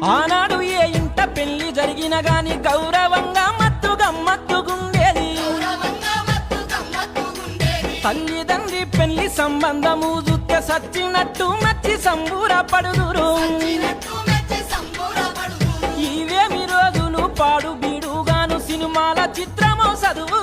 ఆనాడు ఏ ఇంట పెళ్లి జరిగిన గాని గౌరవంగా మత్తు గమ్మత్తుగుండేది. తల్లిదండ్రి పెళ్లి సంబంధము చూస్తే సచ్చినట్టు నచ్చి సంబూరపడుదురు. ఇవేమి రోజులు పాడు బీడుగాను సినిమాల చిత్రమో చదువు